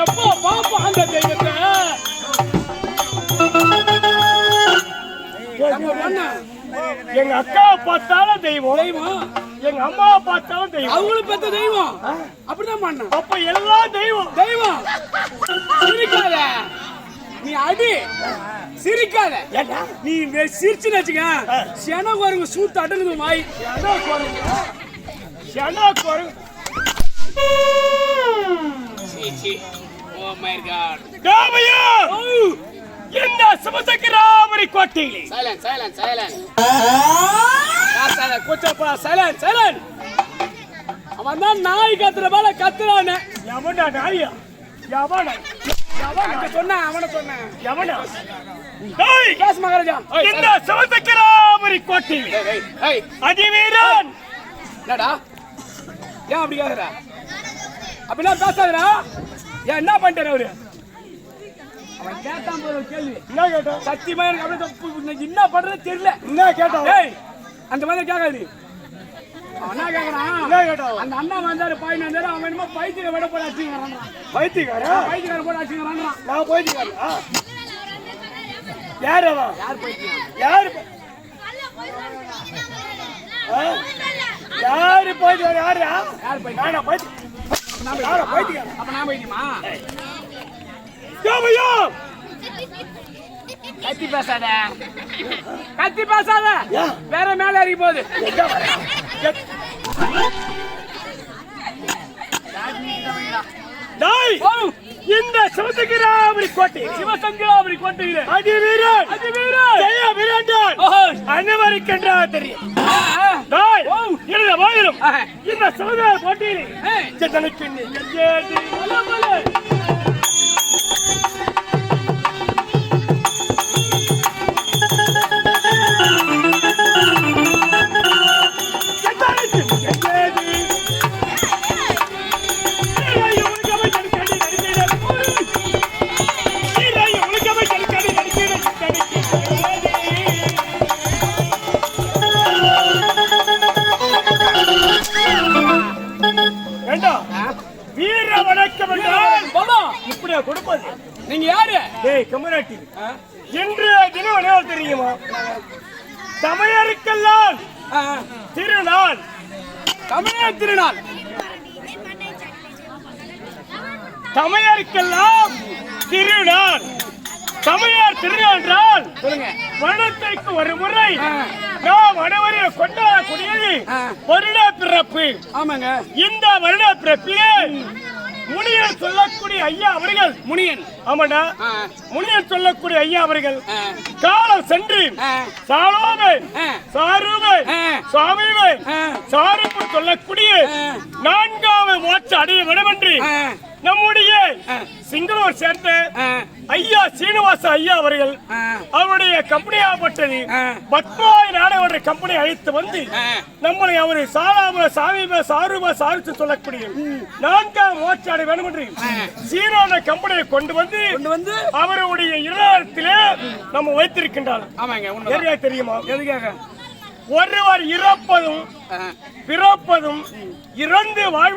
எப்போ பாப்பா அந்த தெய்வத்தை எங்க அக்காவை பார்த்தாலும் தெய்வம் தெய்வம், எங்க அம்மாவை பார்த்தாலும் தெய்வம். அவங்களும் பெத்த தெய்வம் அப்படிதான் பண்ண. அப்ப எல்லாம் தெய்வம் தெய்வம். சிரிக்காத நீ, அடி சிரிக்காத. நீ சிரிச்சுன்னு வச்சுக்க சென குரங்கு சூத்து அடங்குது மாய். இந்த சிவசங்கராபுரி கோட்டையிலே அவன் தான் நாய் கத்துற போல கத்துறானே. எவன்டா நாயா? எவன சொன்ன அவனை சொன்ன எவனா? கேஸ் மகாராஜா இந்த சிவசங்கராபுரி கோட்டையிலே அதிவீரன் என்னடா? ஏன் அப்படி கேக்குற? அப்படின்னா பேசாதடா. ஏன் என்ன பண்ணிட்டாரு அவரு? அவன் கேட்டான் போல கேள்வி. என்ன கேட்டா? சத்தியமா எனக்கு அப்படியே என்ன பண்றது தெரியல. என்ன கேட்டா? அந்த மாதிரி கேட்காது. அவன் என்ன கேட்கறான்? என்ன கேட்டா? அந்த அண்ணா வந்தாரு, பாய் வந்தாரு, அவன் என்னமோ பைத்தியக்கார விட போல அடிச்சுக்கிறான். பைத்தியக்கார போல அடிச்சுக்கிறான். நான் பைத்தியக்காரா? யார் அவன்? யார் பைத்தியம்? யாரு யாரு பைத்தியம்? யாரா? யார் பைத்தியம்? நான் பைத்தியம். அப்ப நான் பைத்தியமா? கத்தி பேசாத, கத்தி பேசாத. வேற மேல இறங்கி போகுது. இந்த சிவசங்கராபுரி கோட்டையில் அதிவீரன் அனைவருக்கென்றா தெரியும். இந்த சிவசங்கர கோட்டையில் வீர வணக்கம் என்றால் இப்படியா கொடுப்பது? நீங்க யாரு? கமராட்டி, இன்று தினம் என்ன தெரியுமா? தமிழருக்கெல்லாம் திருநாள். தமிழர் திருநாள். தமிழருக்கெல்லாம் திருநாள். தமிழர் திருநாள் என்றால் சொல்லுங்க. வருடத்திற்கு ஒரு முறை நாம் அனைவரையும் கொண்டாடக்கூடியது வருட பிறப்பு. ஆமாங்க. இந்த வருட பிறப்பிலே முனியன் சொல்லக்கூடிய ஐயா அவர்கள், முனியன், ஆமாடா, முனியன் சொல்லக்கூடிய ஐயா அவர்கள் காலம் சென்று சாலோவை சாருவை சுவாமிவை சாருப்பு சொல்லக்கூடிய 4வது மோட்ச அடைய வேண்டும் என்று நம்முடைய சிங்களூர் சேர்ந்த ஐயா சீனிவாச ஐயா அவர்கள் அவருடைய கம்பெனியாகப்பட்டது பத்மாய் நாடக கம்பெனி அழைத்து வந்து நம்மளை அவரு சாலாம சாமிம சாரும சாரித்து சொல்லக்கூடிய 4வது மோட்ச அடைய வேண்டும் என்று சீனான கம்பெனியை கொண்டு வந்து அவருடைய இல்லத்திலே நம்ம வைத்திருக்கின்றார். ஆமாங்க, தெரியுமா? எதுக்காக? ஒருவர் இறப்பதும் பிறப்பதும் இறந்து வாழ்வு